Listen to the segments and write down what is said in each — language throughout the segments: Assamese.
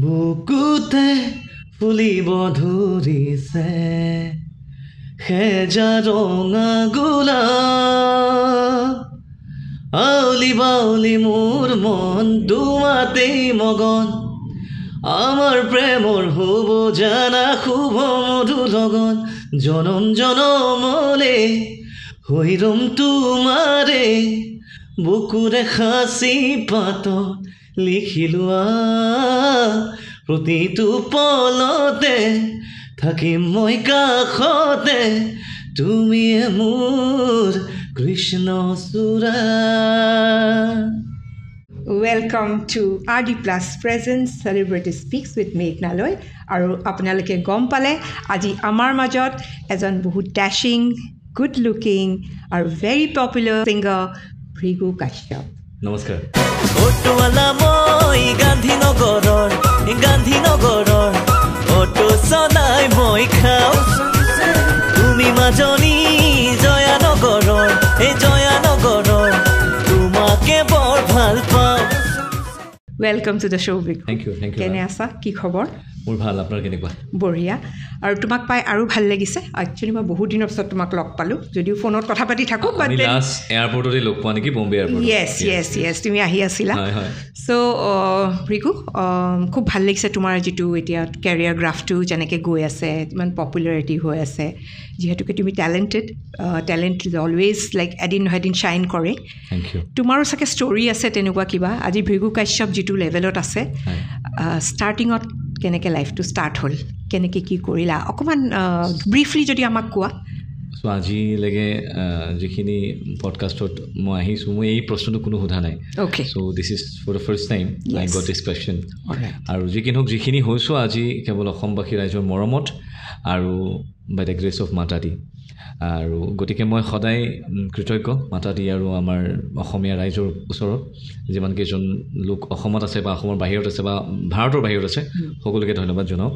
বুকুতে ফুলিব ধৰিছে সেজা ৰঙা গোলাপ আউলি বাউলি মোৰ মন দুমাতেই মগন আমাৰ প্ৰেমৰ হ'ব জানা শুভ মধু লগন জনম জনমলে হৈ ৰম তোমাৰে বুকুৰে সাঁচি পাতত লিখিলোৱা প্ৰতিটো পলতে থাকিম মই কাষতে তুমিয়ে মোৰ কৃষ্ণ চূড়া Welcome to RD Plus Presents Celebrity Speaks with Meghna Loy. আৰু আপোনালোকে গম পালে আজি আমাৰ মাজত এজন বহুত ড্যাশিং গুড লুকিং আৰু very popular singer Bhrigu Kashyap নমস্কাৰ অটোৱালা মই গান্ধীনগৰৰ অটো চলাই মই খাওঁ তুমি মাজনী জয়ানগৰৰ এই জয়ানগৰৰ তোমাকে বৰ ভাল পাওঁ Welcome to the show, Big. Thank you. কেনে আছা কি খবৰ মোৰ ভাল আপোনাৰ কেনেকুৱা বঢ়িয়া আৰু তোমাক পাই আৰু ভাল লাগিছে একচুয়ালি মই বহুত দিনৰ পিছত তোমাক লগ পালো যদিও ফোনত কথা পাতি থাকো বাট আমি লাষ্ট এয়াৰপৰ্টতে লগ পোৱা নেকি বম্বে এয়াৰপৰ্ট yes তুমি আহি আছিলা সো ভৃগু খুব ভাল লাগিছে তোমাৰ যেটো এতিয়া কেৰিয়াৰ গ্ৰাফটো যেনেকৈ গৈ আছে ইমান পপুলাৰিটি হৈ আছে যিহেতুকে তুমি টেলেণ্ট অলৱেজ লাইক এদিন শ্বাইন কৰে থ্যাংক ইউ তোমাৰো চাগে ষ্টৰী আছে তেনেকুৱা কিবা আজি ভৃগু কাশ্যপ যিটো লেভেলত আছে ষ্টাৰ্টিঙত কেনেকৈ লাইফটো ষ্টাৰ্ট হ'ল কেনেকৈ কি কৰিলা অকণমান ব্ৰিফলি যদি আমাক কোৱা সো আজিলৈকে যিখিনি পডকাষ্টত মই আহিছোঁ মই এই প্ৰশ্নটো কোনো সোধা নাই okay so this is for the first time I got this question আৰু যিখিনি হৈছোঁ আজি কেৱল অসমবাসী ৰাইজৰ মৰমত আৰু বাই দ্য গ্ৰেছ অফ মাতা দি আৰু গতিকে মই সদায় কৃতজ্ঞ মাতা দি আৰু আমাৰ অসমীয়া ৰাইজৰ ওচৰত যিমানকেইজন লোক অসমত আছে বা অসমৰ বাহিৰত আছে বা ভাৰতৰ বাহিৰত আছে সকলোকে ধন্যবাদ জনাওঁ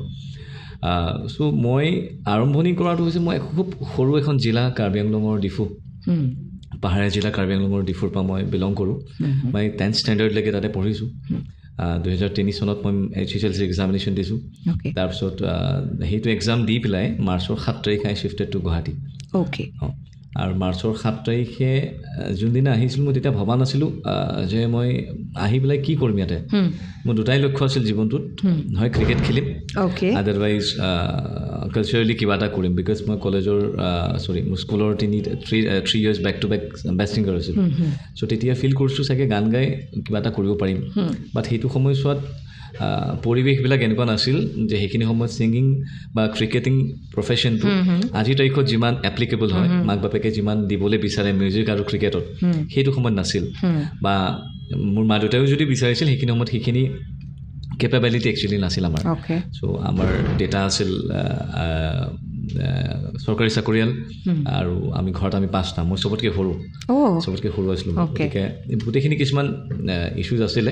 সো মই আৰম্ভণি কৰাটো হৈছে মই খুব সৰু এখন জিলা কাৰ্বি আংলঙৰ ডিফু পাহাৰীয়া জিলা কাৰ্বি আংলঙৰ ডিফুৰ পৰা মই বিলং কৰোঁ মই 10th ষ্টেণ্ডাৰ্ডলৈকে তাতে পঢ়িছোঁ 2003 চনত মই HSLC এক্সামিনেশ্যন দিছোঁ তাৰপিছত সেইটো এক্সাম দি পেলাই মাৰ্চৰ 7 তাৰিখে আই শ্বিফটেড টু গুৱাহাটী অ'কে আৰু মাৰ্চৰ 7 তাৰিখে যোনদিনা আহিছিলোঁ মই তেতিয়া ভবা নাছিলোঁ যে মই আহি পেলাই কি কৰিম ইয়াতে মোৰ দুটাই লক্ষ্য আছিল জীৱনটোত হয় ক্ৰিকেট খেলিম আদাৰৱাইজ কালচাৰেলি কিবা এটা কৰিম বিকজ মই কলেজৰ মোৰ স্কুলৰ 3 years back to back best singer আছিলোঁ চ' তেতিয়া ফিল কৰিছোঁ চাগে গান গাই কিবা এটা কৰিব পাৰিম বাট সেইটো সময়ছোৱাত পৰিৱেশবিলাক এনেকুৱা নাছিল যে সেইখিনি সময়ত ছিংগিং বা ক্ৰিকেটিং প্ৰফেশ্যনটো আজিৰ তাৰিখত যিমান এপ্লিকেবল হয় মাক বাপেকে যিমান দিবলৈ বিচাৰে মিউজিক আৰু ক্ৰিকেটত সেইটো সময়ত নাছিল বা মোৰ মা দেউতায়ো যদি বিচাৰিছিল সেইখিনি সময়ত সেইখিনি কেপেবিলিটি একচুৱেলি নাছিল আমাৰ চ' আমাৰ দেউতা আছিল চৰকাৰী চাকৰিয়াল আৰু আমি ঘৰত আমি 5টা মই চবতকৈ সৰু আছিলোঁ গতিকে গোটেইখিনি কিছুমান ইছ্যুজ আছিলে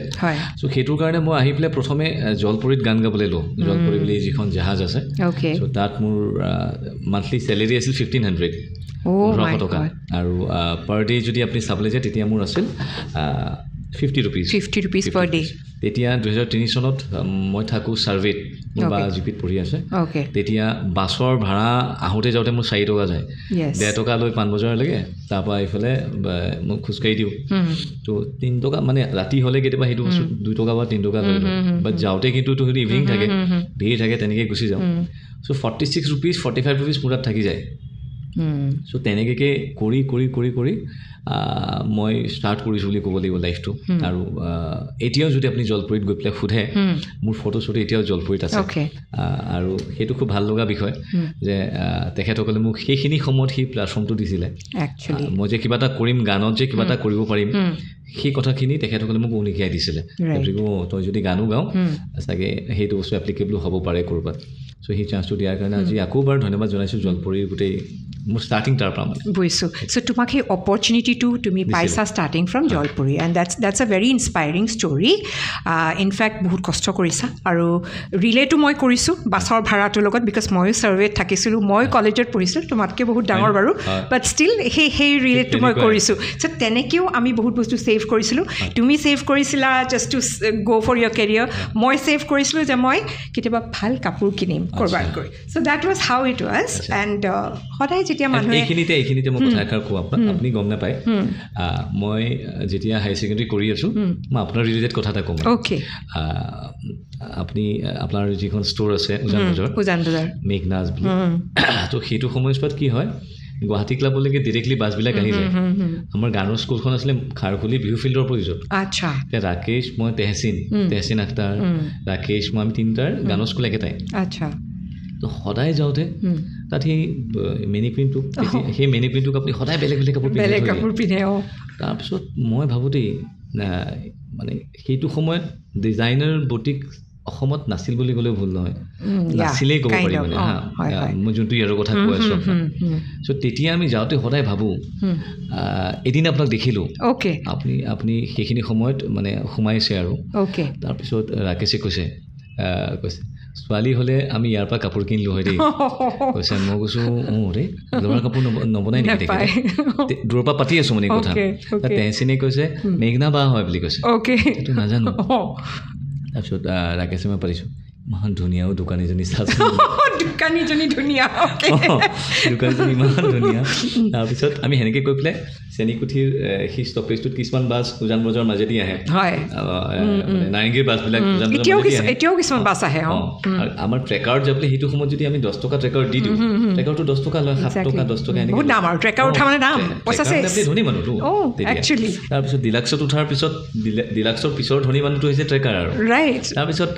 চ' সেইটোৰ কাৰণে মই আহি পেলাই প্ৰথমে জলপৰীত গান গাবলৈ লওঁ জলপৰী বুলি যিখন জাহাজ আছে চ' তাত মোৰ মান্থলি চেলেৰি আছিল 1500 টকা আৰু পাৰ ডে যদি আপুনি চাবলৈ যায় তেতিয়া মোৰ আছিল 50 rupees per day তেতিয়া 2003 চনত মই থাকোঁ ছাৰ্ভেত বা জিপিত পঢ়ি আছে তেতিয়া বাছৰ ভাড়া আহোঁতে যাওঁতে মোৰ 4 টকা যায় 1.5 টকা লৈ পাণবজাৰলৈকে তাৰপৰা এইফালে মই খোজকাঢ়ি দিওঁ তো 3 টকা মানে ৰাতি হ'লে কেতিয়াবা সেইটো বস্তু 2 টকা বা 3 টকা লৈ বাট যাওঁতে কিন্তু সেইটো ইভিনিং থাকে ভিৰ থাকে তেনেকৈ গুচি যাওঁ চ' 46 rupees 45 rupees মোৰ তাত থাকি যায় চ' তেনেকৈ কৰি মই ষ্টাৰ্ট কৰিছোঁ বুলি ক'ব লাগিব লাইফটো আৰু এতিয়াও যদি আপুনি জলপৰীত গৈ পেলাই সোধে মোৰ ফটো এতিয়াও জলপৰীত আছে আৰু সেইটো খুব ভাল লগা বিষয় যে তেখেতসকলে মোক সেইখিনি সময়ত সেই প্লেটফৰ্মটো দিছিলে মই যে কিবা এটা কৰিম গানত যে কিবা এটা কৰিব পাৰিম সেই কথাখিনি তেখেতসকলে মোক উনিকিয়াই দিছিলে তই যদি গানো গাওঁ চাগে সেইটো বস্তু এপ্লিকেবল হ'ব পাৰে ক'ৰবাত চ' সেই চান্সটো দিয়াৰ কাৰণে আজি আকৌ এবাৰ ধন্যবাদ জনাইছোঁ জলপৰীৰ গোটেই মোৰ ষ্টাৰ্টিং তাৰ পৰা মানে বুজিছোঁ চ' তোমাক সেই অপৰচুনিটিটো তুমি পাইছা starting from Jalpari and that's a very inspiring story in fact বহুত কষ্ট কৰিছা আৰু ৰিলেটো মই কৰিছোঁ বাছৰ ভাড়াটোৰ লগত বিকজ ময়ো ছাৰ্ভেত থাকিছিলোঁ মই কলেজত পঢ়িছিলোঁ তোমাতকৈ বহুত ডাঙৰ বাৰু বাট ষ্টিল সেই ৰিলেটটো মই কৰিছোঁ চ' তেনেকৈও আমি বহুত বস্তু ছেভ কৰিছিলোঁ তুমি ছেভ কৰিছিলা just to go' for your career মই ছেভ কৰিছিলোঁ যে মই কেতিয়াবা ভাল কাপোৰ কিনিম ক'ৰবাত গৈ so' that was how it was and সদায় যেতিয়া মানুহে এইখিনিতে মই কথা এষাৰ কওঁ আপোনাক আপুনি গম নাপায় মই যেতিয়া হায়াৰ ছেকেণ্ডেৰী কৰি আছোঁ মই আপোনাৰ ৰিলেটেড কথা এটা ক'ম অ'কে আপুনি আপোনাৰ যিখন ষ্ট'ৰ আছে উজান বজাৰ মেঘনাজ বুলি ত' সেইটো সময়ছোৱাত কি হয় গুৱাহাটী ক্লাবলৈকে ডিৰেক্টলি বাছবিলাক আহি যায় আমাৰ গানৰ স্কুলখন আছিলে খাৰঘুলি বিহু ফিল্ডৰ প্ৰয়োজন আচ্ছা ৰাকেশ মই তেহচিন আখতাৰ ৰাকেশ মই আমি তিনিটাৰ গানৰ স্কুল একেটাই আচ্ছা তো সদায় যাওঁতে তাত সেই মেনিকুইনটোক আপুনি সদায় বেলেগ বেলেগ কাপোৰ পিন্ধে তাৰপিছত মই ভাবোঁ দেই মানে সেইটো সময়ত ডিজাইনাৰ বুটিক অসমত নাছিল বুলি ক'লেও ভুল নহয় নাছিলেই ক'ব পাৰি মানে মই যোনটো ইয়াৰ কথা কৈ আছোঁ চ' তেতিয়া আমি যাওঁতে সদায় ভাবোঁ এদিন আপোনাক দেখিলোঁ আপুনি সেইখিনি সময়ত মানে সোমাইছে আৰু তাৰপিছত ৰাকেশে কৈছে ছোৱালী হ'লে আমি ইয়াৰ পৰা কাপোৰ কিনিলোঁ হয় দেই কৈছে মই কৈছোঁ দেই ল'ৰাৰ কাপোৰ নবনাই নেকি দূৰৰ পৰা পাতি আছোঁ মানে কথা তেহচিনে কৈছে মেঘনা বা হয় বুলি কৈছে এইটো নাজানো তাৰপিছত ৰাকেশে মই পাৰিছোঁ ইমান ধুনীয়াও দোকানীজনী দোকানীজনী ধুনীয়া দোকানীজনী ইমান ধুনীয়া তাৰপিছত আমি সেনেকৈ কৈ পেলাই চেনীকুঠিৰ সেই ষ্টপেজটোত কিছুমান বাছ উজান বজাৰৰ মাজেদি আহে নাৰেংগীৰ বাছবিলাক এতিয়াও কিছুমান বাছ আহে আমাৰ ট্ৰেকাৰত যাবলৈ সেইটো সময়ত যদি আমি 10 টকা ট্ৰেকাৰত দি দিওঁ ট্ৰেকাৰটো 10 টকা লয় 7 টকা 10 টকা এনেকৈ দাম আৰু ট্ৰেকাৰ উঠা মানে দাম ধনী মানুহটো তাৰপিছত ডিলাক্সত উঠাৰ পিছত ডিলাক্সৰ পিছৰ ধনী মানুহটো হৈছে ট্ৰেকাৰ আৰু তাৰপিছত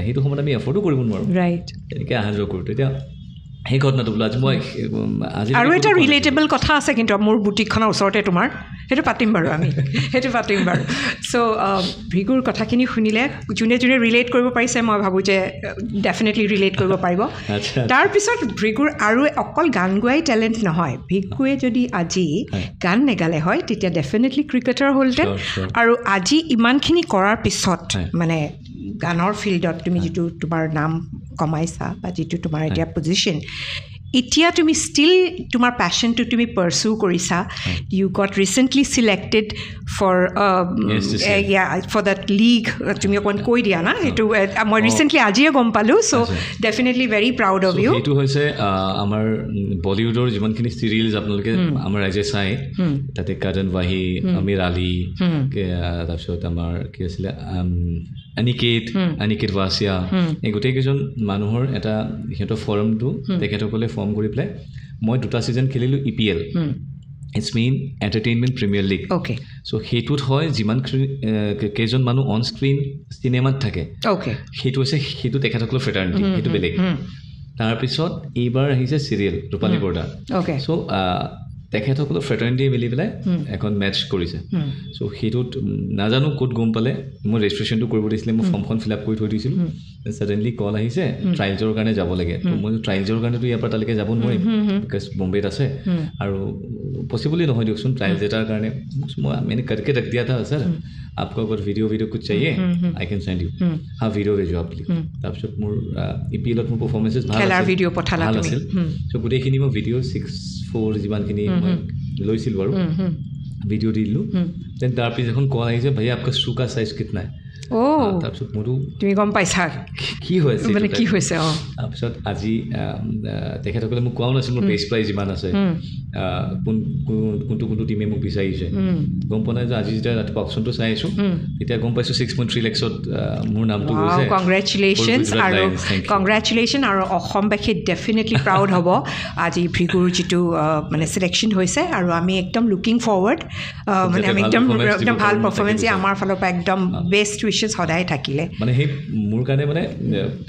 সেইটো সময়ত আমি এফৰ্ডো কৰিব নোৱাৰোঁ তেনেকৈ অহা যোৱা কৰোঁ তেতিয়া সেই ঘটনাটো বোলো আজি মই আৰু এটা ৰিলেটেবল কথা আছে কিন্তু মোৰ বুটিকখনৰ ওচৰতে তোমাৰ সেইটো পাতিম বাৰু চ' ভৃগুৰ কথাখিনি শুনিলে যোনে ৰিলেট কৰিব পাৰিছে মই ভাবোঁ যে ডেফিনেটলি ৰিলেট কৰিব পাৰিব তাৰপিছত ভৃগুৰ আৰু অকল গান গোৱাই টেলেণ্ট নহয় ভৃগুৱে যদি আজি গান নেগালে হয় তেতিয়া ডেফিনেটলি ক্ৰিকেটাৰ হ'লহেঁতেন আৰু আজি ইমানখিনি কৰাৰ পিছত মানে গানৰ ফিল্ডত তুমি যিটো তোমাৰ নাম কমাইছা বা যিটো তোমাৰ এতিয়া পজিশ্যন এতিয়া তুমি ষ্টিল তোমাৰ পেশ্যনটো তুমি পাৰ্চু কৰিছা you got recently selected for that league তুমি অকণমান কৈ দিয়া না সেইটো মই ৰিচেণ্টলি আজিয়ে গম পালোঁ so' definitely very proud of you সেইটো হৈছে আমাৰ বলিউডৰ যিমানখিনি চিৰিয়েলছ আপোনালোকে আমাৰ ৰাইজে চাই তাতে কাৰণ ৱাহি আমিৰ আলী তাৰপিছত আমাৰ কি আছিলে অনিকেত ৱাছিয়া এই গোটেইকেইজন মানুহৰ এটা সিহঁতৰ ফৰ্মটো তেখেতসকলে ফৰ্ম কৰি পেলাই মই 2টা ছিজন খেলিলোঁ EPL it's main entertainment premier league so' সেইটোত হয় যিমান কেইজন মানুহ অন স্ক্ৰীণ চিনেমাত থাকে সেইটো তেখেতসকলৰ ফ্ৰেটাৰ্নিটি সেইটো বেলেগ তাৰপিছত এইবাৰ আহিছে চিৰিয়েল ৰূপালী বৰদা চ' তেখেতসকলৰ ফ্ৰেটাৰ্নিটি মিলি পেলাই এখন মেটচ কৰিছে চ' সেইটোত নাজানো ক'ত গম পালে মই ৰেজিষ্ট্ৰেশ্যনটো কৰিব দিছিলে মই ফৰ্মখন ফিল আপ কৰি থৈ দিছিলোঁ ছাডেনলি কল আহিছে ট্ৰায়েলছৰ কাৰণে যাব লাগে তো মই ট্ৰায়েলছৰ কাৰণেতো ইয়াৰ পৰা তালৈকে যাব নোৱাৰিম বিকজ বম্বেত আছে আৰু পচিবলি নহয় দিয়কচোন ট্ৰায়েলছ এটাৰ কাৰণে মই মানে करके रख दिया था सर आपको अगर वीडियो कुछ चाहिए आई कैन सेंड यू हाँ वीडियो भेजो आप তাৰপিছত মোৰ EPLত মোৰ পাৰফৰ্মেঞ্চেছ ভাল আছিল চ' গোটেইখিনি মই ভিডিঅ' 6-4 যিমানখিনি মই লৈছিলোঁ বাৰু ভিডিঅ' দি দিলোঁ দেন তাৰপিছত এখন কল আহিছে ভাই आपका शू का साइज कितना है তাৰপিছত মোৰো তুমি গম পাইছা কি হৈছে তাৰপিছত আজি তেখেতসকলে মোক কোৱাও নাছিল মোৰ বেষ্ট প্ৰাইজ যিমান আছে কোনটো টিমে মোক বিচাৰিছে গম পোৱা নাই যে আজি যেতিয়া ৰাতিপুৱা অপশ্যনটো চাই আছোঁ তেতিয়া গম পাইছোঁ 6.3 lakhsত মোৰ নামটো গৈছে কংগ্ৰেচুলেশ্যন আৰু অসমবাসী ডেফিনেটলি প্ৰাউড হ'ব আজি ভৃগুৰ যিটো মানে চিলেকশ্যন হৈছে আৰু আমি একদম লুকিং ফৰৱাৰ্ড মানে আমি একদম ভাল পাৰফৰ্মেঞ্চ আমাৰ ফালৰ পৰা একদম বেষ্ট সদায় থাকিলে মানে সেই মোৰ কাৰণে মানে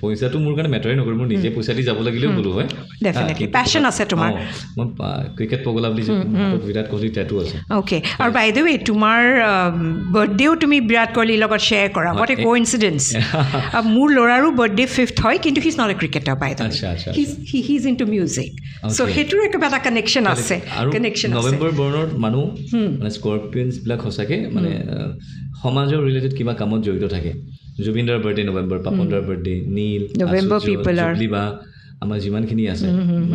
পইচাটো মোৰ কাৰণে মেটাৰে নকৰে মোৰ নিজে পইচা দি যাব লাগিলেও বোলো হয় ডেফিনেটলি পেশ্যন আছে তোমাৰ মই ক্ৰিকেট পগলা বুলি বিৰাট কোহলি টেটু আছে অ'কে আৰু বাই দ্য ৱে তোমাৰ বাৰ্থডেও তুমি বিৰাট কোহলিৰ লগত শ্বেয়াৰ কৰা হোৱাট এ কোইনচিডেঞ্চ মোৰ ল'ৰাৰো বাৰ্থডে 5th হয় কিন্তু he is not a cricketer by the he is into music so' সেইটোৰ একেবাৰে এটা কানেকশ্যন আছে কানেকশ্যন নৱেম্বৰ বৰ্ণৰ মানুহ মানে স্কৰ্পিয়নছবিলাক সঁচাকৈ মানে সমাজৰ ৰিলেটেড কিবা কামত জড়িত থাকে জুবিনদাৰ বাৰ্থডে নৱেম্বৰ পাপনদাৰ birthday Neel November people are আমাৰ যিমানখিনি আছে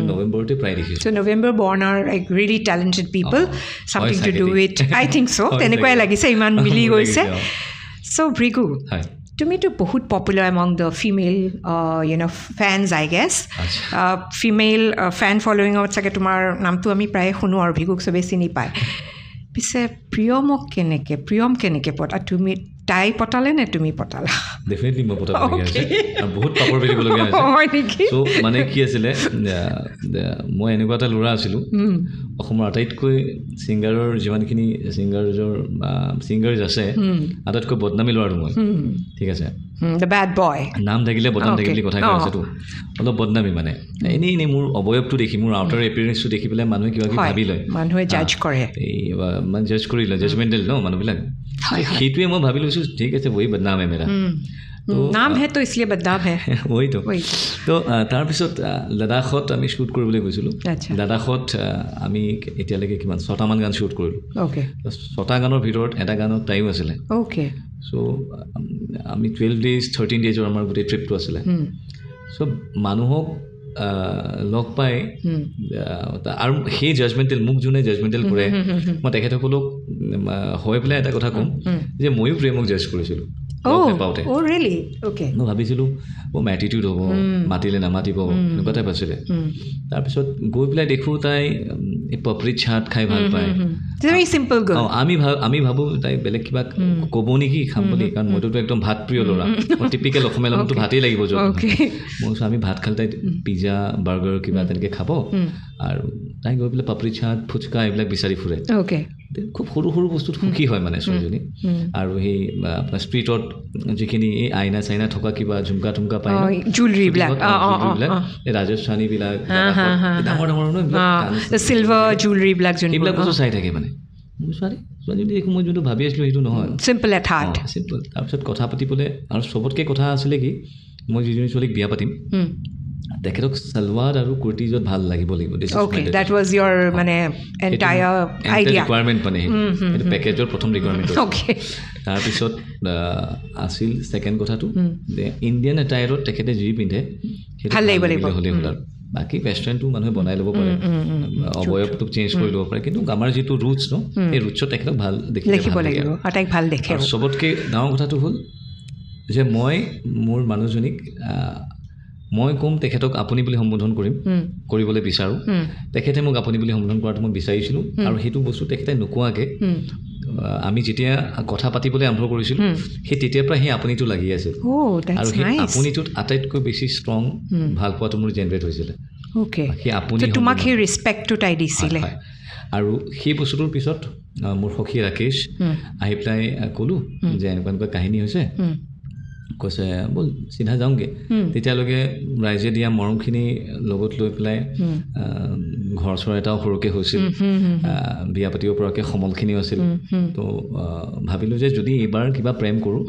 নৱেম্বৰতে প্ৰায় দেখিছোঁ so' November born are like really talented people something to do with I think so' তেনেকুৱাই লাগিছে ইমান মিলি গৈছে চ' ভৃগু তুমিতো বহুত popular among the female fans I guess female fan ফল'য়িঙত চাগে তোমাৰ নামটো আমি প্ৰায়ে শুনো আৰু ভৃগুক চবেই চিনি পায় পিছে প্ৰিয়ম কেনেকৈ পতা তুমি তাই পতালে নে তুমি পতালা ডেফিনেটলি মই পতাবলগীয়া হৈছে আৰু বহুত পাপৰ পেলিবলগীয়া হৈছে চ' মানে কি আছিলে মই এনেকুৱা এটা ল'ৰা আছিলোঁ অসমৰ আটাইতকৈ ছিংগাৰৰ যিমানখিনি ছিংগাৰ্ছ আছে আটাইতকৈ বদনামী ল'ৰাটো মই ঠিক আছে বেড বয় নাম থাকিলে বদনাম থাকিলে বুলি কথা কৈ আছেতো অলপ বদনামী মানে এনেই মোৰ অৱয়ৱটো দেখি মোৰ আউটাৰ এপিয়াৰেঞ্চটো দেখি পেলাই মানুহে কিবা কিবি ভাবি লয় মানুহে জাজ কৰে মানে জাজ কৰি লয় জাজমেণ্টেল ন মানুহবিলাক সেইটোৱে মই ভাবি লৈছোঁ ঠিক আছে বহি বদনাম হে মেৰা নাম হে তো ইছলিয়ে বদনাম হে ওইতো তো তাৰপিছত লাডাখত আমি শ্বুট কৰিবলৈ গৈছিলোঁ লাডাখত আমি এতিয়ালৈকে কিমান 6টামান গান শ্বুট কৰিলোঁ 6টা গানৰ ভিতৰত এটা গানত তাইও আছিলে চ' আমি 12 days 13 days আমাৰ গোটেই ট্ৰিপটো আছিলে চ' মানুহক লগ পাই আৰু সেই জাজমেণ্টেল মোক যোনে জাজমেণ্টেল কৰে মই তেখেতসকলক হৈ পেলাই এটা কথা ক'ম যে ময়ো প্ৰেমক জাজ কৰিছিলোঁ পাওঁতে মই ভাবিছিলোঁ মোৰ এটিটিউড হ'ব মাতিলে নামাতিব এনেকুৱা টাইপ আছিলে তাৰপিছত গৈ পেলাই দেখোঁ তাই এই পাপৰিত চাট খাই ভাল পায় আমি ভাবোঁ তাই বেলেগ কিবা ক'ব নেকি খাম বুলি কাৰণ মইতো একদম ভাত প্ৰিয় ল'ৰা মই টিপিকেল অসমীয়া ল'ৰাটো ভাতেই লাগিব য'ত মই কৈছোঁ আমি ভাত খালে তাই পিজ্জা বাৰ্গাৰ কিবা তেনেকৈ খাব আৰু তাই গৈ পেলাই পাপৰি চাট ফুচকা এইবিলাক বিচাৰি ফুৰে খুব সৰু সৰু বস্তুত সুখী হয় মানে ছোৱালীজনী আৰু সেই আপোনাৰ ষ্ট্ৰীটত যিখিনি এই আইনা চাইনা থকা কিবা ঝুমকা টুমকা পায় জুৱেলাৰীবিলাক এই ৰাজস্থানীবিলাক ডাঙৰ ডাঙৰ চিলভাৰ জুৱেলাৰীবিলাক এইবিলাক বস্তু চাই থাকে মানে ছোৱালী দেখোঁ মই যোনটো ভাবি আছিলোঁ সেইটো নহয় চিম্পল এট হাৰ্ট চিম্পল তাৰপিছত কথা পাতিবলৈ আৰু চবতকৈ কথা আছিলে কি মই যিজনী ছোৱালীক বিয়া পাতিম তেখেতক সালৱাৰ আৰু কুৰ্তিজত ভাল লাগিব that was your মানে entire idea requirement মানে সেইটো পেকেজৰ প্ৰথম ৰিকুৱাৰমেণ্ট তাৰপিছত আছিল ছেকেণ্ড কথাটো ইণ্ডিয়ান এটায়াৰত তেখেতে যি পিন্ধে ভাল লাগিব হ'লে হ'ল আৰু বাকী ৱেষ্টাৰ্ণটো মানুহে বনাই ল'ব পাৰে অৱয়ৱটো চেঞ্জ কৰি ল'ব পাৰে কিন্তু আমাৰ যিটো ৰুটছ ন সেই ৰুটছত তেখেতক ভাল দেখিব লাগিব আৰু তাইক ভাল দেখে চবতকৈ ডাঙৰ কথাটো হ'ল যে মই মোৰ মানুহজনীক মই ক'ম তেখেতক আপুনি বুলি সম্বোধন কৰিবলৈ বিচাৰোঁ তেখেতে মোক আপুনি বুলি সম্বোধন কৰাটো মই বিচাৰিছিলোঁ আৰু সেইটো বস্তু তেখেতে নোকোৱাকৈ আমি যেতিয়া কথা পাতিবলৈ আৰম্ভ কৰিছিলোঁ সেই তেতিয়াৰ পৰা সেই আপুনিটো লাগি আছিল আৰু সেই আপুনিটোত আটাইতকৈ বেছি ষ্ট্ৰং ভাল পোৱাটো মোৰ জেনেৰেট হৈছিলে সেই আপুনি তোমাক সেই ৰেচপেক্টটো তাই দিছিলে আৰু সেই বস্তুটোৰ পিছত মোৰ সখী ৰাকেশ আহি পেলাই ক'লোঁ যে এনেকুৱা এনেকুৱা কাহিনী হৈছে কৈছে ব'ল চিধা যাওঁগৈ তেতিয়ালৈকে ৰাইজে দিয়া মৰমখিনি লগত লৈ পেলাই ঘৰ চৰ এটাও সৰুকৈ হৈছিল বিয়া পাতিব পৰাকৈ সমলখিনিও আছিল তো ভাবিলোঁ যে যদি এইবাৰ কিবা প্ৰেম কৰোঁ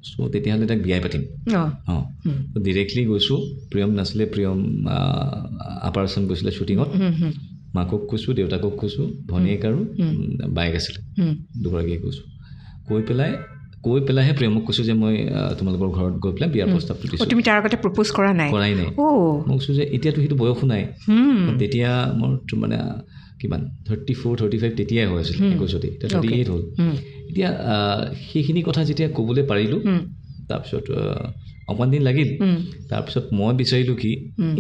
চ' তেতিয়াহ'লে তাক বিয়াই পাতিম ডিৰেক্টলি গৈছোঁ প্ৰিয়ম নাছিলে প্ৰিয়ম আপাৰ আছাম গৈছিলে শ্বুটিঙত মাকক কৈছোঁ দেউতাকক কৈছোঁ ভনীয়েক আৰু বাইক আছিলে দুগৰাকীয়ে কৈছোঁ কৈ পেলাইহে প্ৰেমক কৈছোঁ যে মই তোমালোকৰ ঘৰত গৈ পেলাই বিয়াৰ প্ৰস্তাৱটো দিছোঁ তুমি তাৰ আগতে প্ৰপ'জ কৰাই নাই মই কৈছোঁ যে এতিয়াতো সেইটো বয়সো নাই তেতিয়া মোৰ মানে কিমান 34-35 তেতিয়াই হৈ আছিল 21 এতিয়া 38 হ'ল এতিয়া সেইখিনি কথা যেতিয়া ক'বলৈ পাৰিলোঁ তাৰপিছত অকণমান দিন লাগিল তাৰপিছত মই বিচাৰিলোঁ কি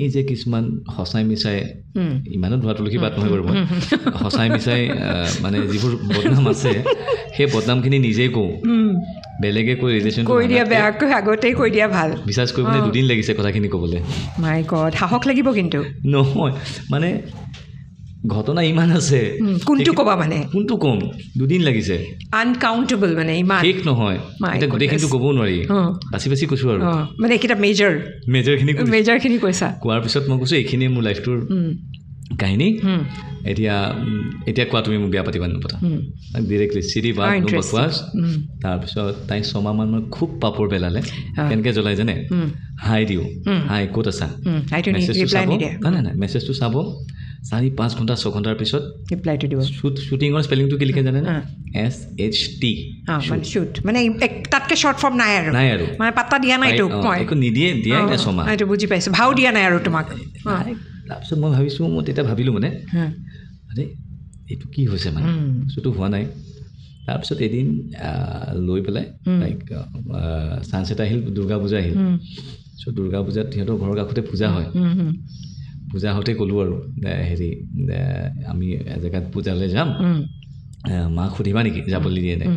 এই যে কিছুমান সঁচাই মিছাই ইমানো ধোৱা তুলসী বাট নহয় বাৰু মই সঁচাই মিছাই মানে যিবোৰ বদনাম আছে সেই বদনামখিনি নিজেই কওঁ বেলেগে কৈ ৰিলেশ্যন কৈ দিয়া বেয়াকৈ আগতেই কৈ দিয়া ভাল বিশ্বাস কৰিবলৈ 2 দিন লাগিছে কথাখিনি ক'বলৈ মাই গড সাহস লাগিব কিন্তু নহয় মানে ঘটনা ইমান আছে কোনটো ক'বা মানে কোনটো ক'ম 2 দিন লাগিছে আনকাউণ্টেবল মানে ইমান ঠিক নহয় এতিয়া গোটেইখিনিতো ক'ব নোৱাৰি বাছি বাছি কৈছোঁ আৰু মানে এইকেইটা মেজৰখিনি কৈছা কোৱাৰ পিছত মই কৈছোঁ এইখিনিয়ে মোৰ লাইফটোৰ কাহিনী এতিয়া কোৱা তুমি মোক বিয়া পাতিবা নপতা ডিৰেক্টলি চিৰি বা বকৱাছ তাৰপিছত তাই 6 মাহমান মই খুব পাপৰ পেলালে কেনেকৈ জ্বলাই জানে হাই দিওঁ হাই ক'ত আছা নাই মেছেজটো চাব 4-5 ঘণ্টা 6 ঘণ্টাৰ পিছত ৰিপ্লাইটো দিব শ্বুটিঙৰ স্পেলিংটো কি লিখে জানে SHT মানে তাতকৈ শ্বৰ্ট ফৰ্ম নাই আৰু মানে পাত্তা দিয়া নাই একো নিদিয়ে দিয়াই নাই 6 মাহ এইটো বুজি পাইছোঁ ভাও দিয়া নাই আৰু তোমাক তাৰপিছত মই ভাবিছোঁ মই তেতিয়া ভাবিলোঁ মানে আৰে এইটো কি হৈছে মানে বস্তুটো হোৱা নাই তাৰপিছত এদিন লৈ পেলাই লাইক চান্স এটা আহিল দুৰ্গা পূজা আহিল চ' দুৰ্গা পূজাত সিহঁতৰ ঘৰৰ কাষতে পূজা হয় পূজা হওঁতে ক'লোঁ আৰু হেৰি আমি এজেগাত পূজালৈ যাম মাক সুধিবা নেকি যাবলৈ দিয়ে নাই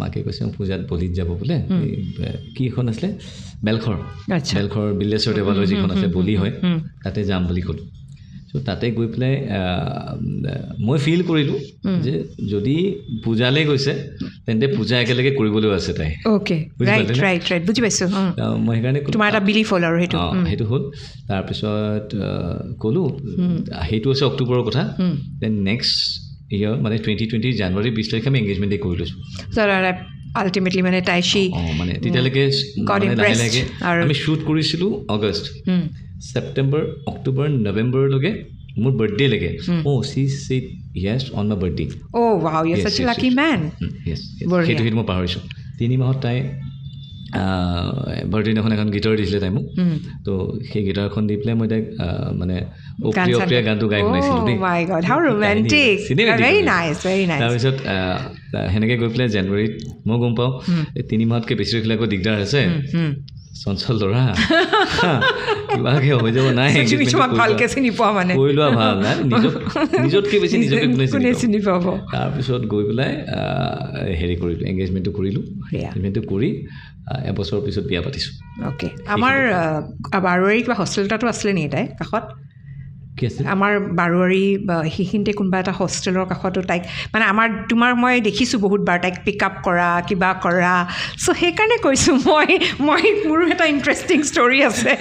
মাকে কৈছে পূজাত বলিত যাব বোলে কি এখন আছিলে বেলখৰ বিল্লেশ্বৰ দেৱালয় যিখন আছে বলি হয় তাতে যাম বুলি ক'লোঁ চ' তাতে গৈ পেলাই মই ফিল কৰিলোঁ যে যদি পূজালৈ গৈছে তেন্তে পূজা একেলগে কৰিবলৈও আছে তাই বুজি পাইছোঁ মই সেইকাৰণে তোমাৰ এটা বিলিফ হ'ল আৰু সেইটো হ'ল তাৰপিছত ক'লোঁ সেইটো হৈছে অক্টোবৰৰ কথা দেন নেক্সট ইয়াৰ মানে 2020 জানুৱাৰী 20 তাৰিখে আমি এংগেজমেণ্ট কৰি লৈছোঁ আল্টিমেটলি মানে তাইশী মানে তেতিয়ালৈকে লাহে লাহে আমি শ্বুট কৰিছিলোঁ আগষ্ট ছেপ্টেম্বৰ অক্টোবৰ নৱেম্বৰলৈকে মোৰ বাৰ্থডেলৈকে she said yes on my birthday সেইটো মই পাহৰিছোঁ 3 মাহত তাই বাৰ্থডে দিনাখন এখন গীটাৰ দিছিলে তাই মোক তো সেই গীটাৰখন দি পেলাই মই তাইক মানে অপ্ৰিয় গানটো গাই শুনাইছিলোঁ তাৰপিছত সেনেকৈ গৈ পেলাই জানুৱাৰীত মই গম পাওঁ এই 3 মাহতকৈ বেছি ৰখিলে আকৌ দিগদাৰ আছে চঞ্চল ল'ৰা কিবাকে হৈ যাব নাই ভালকৈ চিনি পোৱা মানে কৈ লোৱা ভাল নাই নিজতকৈ বেছি নিজকে কোনে চিনি পাব তাৰপিছত গৈ পেলাই হেৰি কৰিলোঁ এংগেজমেণ্টটো কৰিলোঁ এংগেজমেণ্টটো কৰি এবছৰৰ পিছত বিয়া পাতিছোঁ অ'কে আমাৰ বাৰোৱাৰী কিবা হোষ্টেল এটাতো আছিলে নেকি তাই কাষত কি আছিল আমাৰ বাৰোৱাৰী সেইখিনিতে কোনোবা এটা হোষ্টেলৰ কাষতো তাইক মানে তোমাৰ মই দেখিছোঁ বহুতবাৰ তাইক পিক আপ কৰা কিবা কৰা চ' সেইকাৰণে কৈছোঁ মই মোৰো এটা ইণ্টাৰেষ্টিং ষ্টৰি আছে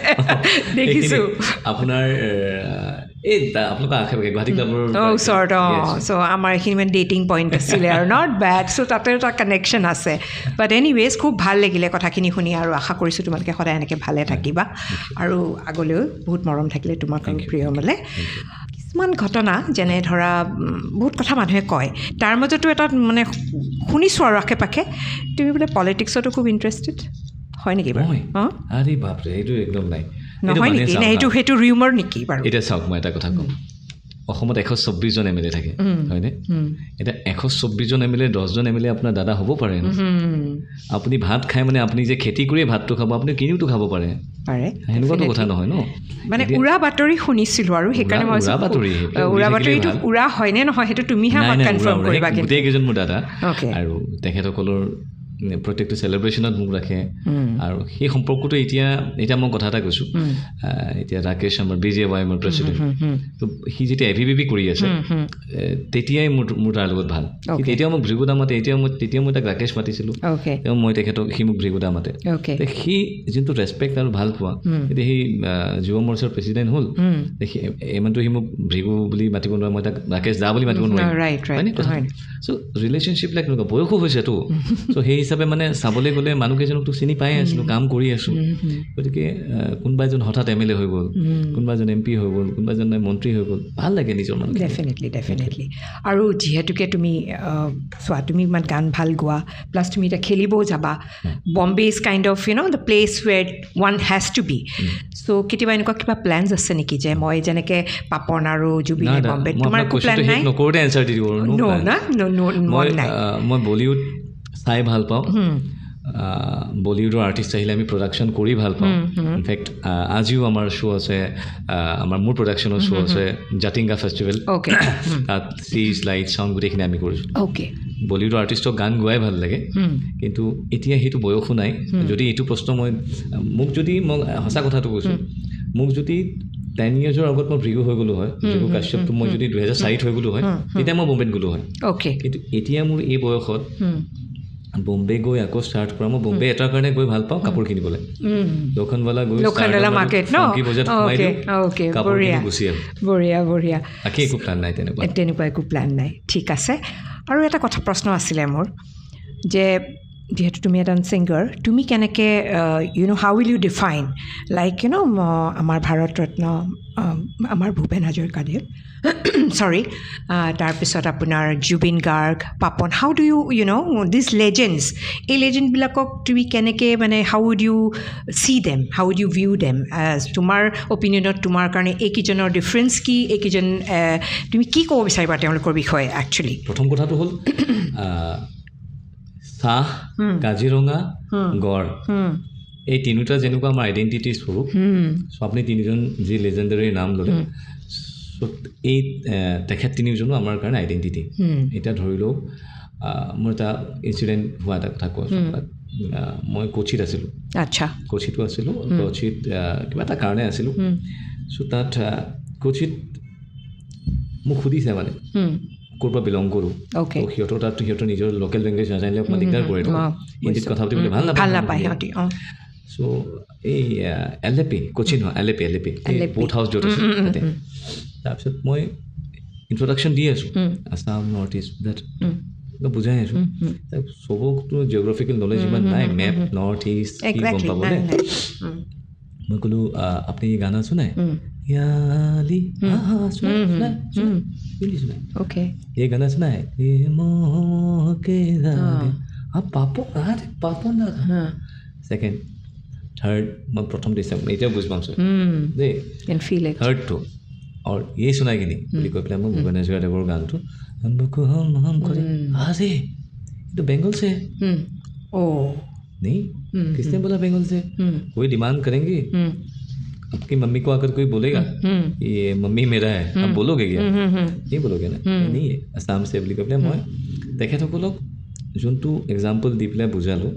দেখিছোঁ আপোনাৰ এই আপোনালোকৰ আশে পাশে গুৱাহাটী ক্লাবৰ ওচৰত চ' আমাৰ এইখিনি মানে ডেটিং পইণ্ট আছিলে আৰু নট বেড চ' তাতে এটা কানেকশ্যন আছে বাট এনিৱেজ খুব ভাল লাগিলে কথাখিনি শুনি আৰু আশা কৰিছোঁ তোমালোকে সদায় এনেকৈ ভালে থাকিবা আৰু আগলৈও বহুত মৰম থাকিলে তোমাক আৰু প্ৰিয়মলে কিছুমান ঘটনা যেনে ধৰা বহুত কথা মানুহে কয় তাৰ মাজতো এটা মানে শুনিছোঁ আৰু আশে পাশে তুমি বোলে পলিটিক্সতো খুব ইণ্টাৰেষ্টেড হয় নেকি বাৰু আৰে বাপৰে সেইটো একদম নাই নহয় নেকি নে সেইটো ৰিউমাৰ নেকি বাৰু এতিয়া চাওক মই এটা কথা কওঁ অসমত 124 জন MLA থাকে হয়নে এতিয়া 124 জন MLA 10 জন MLA আপোনাৰ দাদা হ'ব পাৰে আপুনি ভাত খাই মানে আপুনি যে খেতি কৰিয়ে ভাতটো খাব আপুনি কিনিওতো খাব পাৰে সেনেকুৱাটো কথা নহয় ন মানে উৰা বাতৰি শুনিছিলোঁ আৰু সেইকাৰণে মই উৰা বাতৰিটো উৰা হয়নে নহয় সেইটো তুমিহে আমাক কনফাৰ্ম কৰিবা গোটেইকেইজন মোৰ দাদা আৰু তেখেতসকলৰ প্ৰত্যেকটো চেলিব্ৰেশ্যনত মোক ৰাখে আৰু সেই সম্পৰ্কটো এতিয়া মই কথা এটা কৈছোঁ এতিয়া ৰাকেশ আমাৰ BJYM প্ৰেচিডেণ্ট তো সি যেতিয়া AVP কৰি আছে তেতিয়াই মোৰ তাৰ লগত ভাল তেতিয়াও মোক ভৃগুদা মাতে তেতিয়া মই তাক ৰাকেশ মাতিছিলোঁ তেওঁ মই তেখেতক সি মোক ভৃগুদা মাতে সি যোনটো ৰেচপেক্ট আৰু ভাল পোৱা এতিয়া সি যুৱ মৰ্চাৰ প্ৰেচিডেণ্ট হ'ল ইমানটো সি মোক ভৃগু বুলি মাতিব নোৱাৰে মই তাক ৰাকেশ দা বুলি মাতিব নোৱাৰিম চ' ৰিলেশ্যনশ্বিপ লাইক এনেকুৱা বয়সো হৈছেতো চ' সেই হিচাপে মানে চাবলৈ গ'লে মানুহকেইজনকতো চিনি পাই আছিলোঁ কাম কৰি আছোঁ গতিকে কোনোবা এজন হঠাৎ MLA হৈ গ'ল কোনোবা এজন MP হৈ গ'ল কোনোবা এজন মন্ত্ৰী হৈ গ'ল ভাল লাগে নিজৰ মানুহ ডেফিনেটলি আৰু যিহেতুকে তুমি চোৱা তুমি ইমান গান ভাল গোৱা প্লাছ তুমি এতিয়া খেলিবও যাবা Bombay is kind of the place where one has to be so' কেতিয়াবা এনেকুৱা কিবা প্লেনছ আছে নেকি যে মই যেনেকৈ পাপন আৰু জুবিনে বম্বে তোমাৰ একো প্লেন নাই মই বলিউড চাই ভাল পাওঁ বলিউডৰ আৰ্টিষ্ট আহিলে আমি প্ৰডাকশ্যন কৰি ভাল পাওঁ ইনফেক্ট আজিও আমাৰ শ্ব' আছে মোৰ প্ৰডাকশ্যনৰ শ্ব' আছে জাতিংগা ফেষ্টিভেল তাত চিজ লাইট চাউণ্ড গোটেইখিনি আমি কৰিছোঁ বলিউডৰ আৰ্টিষ্টক গান গোৱাই ভাল লাগে কিন্তু এতিয়া সেইটো বয়সো নাই যদি এইটো প্ৰশ্ন মোক যদি মই সঁচা কথাটো কৈছোঁ মোক যদি 10 yearsৰ আগত মই ভৃগু হৈ গ'লো হয় ভৃগু কাশ্যপটো মই যদি 2004 হৈ গ'লো হয় তেতিয়া মই বম্বেত গ'লো হয় কিন্তু এতিয়া মোৰ এই বয়সত বম্বে গৈ আকৌ ষ্টাৰ্ট কৰা মই বম্বে এটাৰ কাৰণে গৈ ভাল পাওঁ কাপোৰ কিনিবলৈ লোখণ্ডৱালা গৈ লোখণ্ডৱালা মাৰ্কেট ন বঢ়িয়া বঢ়িয়া বাকী একো প্লান নাই তেনেকুৱা একো প্লান নাই ঠিক আছে আৰু এটা কথা প্ৰশ্ন আছিলে মোৰ যে যিহেতু তুমি এজন ছিংগাৰ তুমি কেনেকৈ how will you define like আমাৰ ভাৰত ৰত্ন আমাৰ ভূপেন হাজৰিকাদেৱ চৰি তাৰপিছত আপোনাৰ Zubeen Garg Papon how do you this legends এই লেজেণ্ডবিলাকক তুমি কেনেকৈ মানে how would you see them how would you view them তোমাৰ অপিনিয়নত তোমাৰ কাৰণে এইকেইজনৰ ডিফাৰেঞ্চ কি এইকেইজন তুমি কি ক'ব বিচাৰিবা তেওঁলোকৰ বিষয়ে একচুৱেলি প্ৰথম কথাটো হ'ল চাহ কাজিৰঙা গড় এই তিনিটা যেনেকুৱা আমাৰ আইডেণ্টিটি স্বৰূপ চ' আপুনি তিনিজন যি লেজেণ্ডাৰী নাম ল'লে চ' এই তেখেত তিনিজনো আমাৰ কাৰণে আইডেণ্টিটি এতিয়া ধৰি লওক মোৰ এটা ইনচিডেণ্ট হোৱা এটা কথা কৈছোঁ মই কোচিত আছিলোঁ আচ্ছা কোচিতো আছিলোঁ কোচিত কিবা এটা কাৰণে আছিলোঁ চ' তাত কোচিত মোক সুধিছে মানে ক'ৰ পৰা বিলং কৰোঁ সিহঁতৰ তাততো সিহঁতৰ নিজৰ লোকেল লেংগুৱেজ নাজানিলে অকণমান দিগদাৰ কৰে হিন্দীত কথা পাতিবলৈ ভাল নাপায় সিহঁতি চ' এই এলেপি কোচিন নহয় এলেপি বোট হাউচ য'ত আছে তাতে তাৰপিছত মই ইণ্ট্ৰডাকশ্যন দি আছোঁ আছাম নৰ্থ ইষ্ট দেট বুজাই আছোঁ চবকতো জিঅ'গ্ৰাফিকেল নলেজ ইমান নাই মেপ নৰ্থ ইষ্ট কি গম পাবলৈ মই ক'লোঁ আপুনি গানা শুনাই याली सुना ये गाना सुना है ये मोह के दागे अब पापो ना सेकंड थर्ड मैं प्रथम दिसम एटा बुझ पाम they can feel it third to और ये सुनाई कि नहीं বুলি কৈ পেলাই মই ভূপেন হাজৰিকাদেৱৰ গানটো हमको हम करे अरे तो बंगाल से ओ नहीं किसने बोला बंगाल से कोई डिमांड करेंगे आपकी मम्मी को अगर कोई बोलेगा ये मम्मी मेरा है आप बोलोगे क्या नहीं बोलोगे ना नहीं है आसाम से বুলি কৈ পেলাই মই তেখেতসকলক যোনটো এক্সাম্পল দি পেলাই বুজালোঁ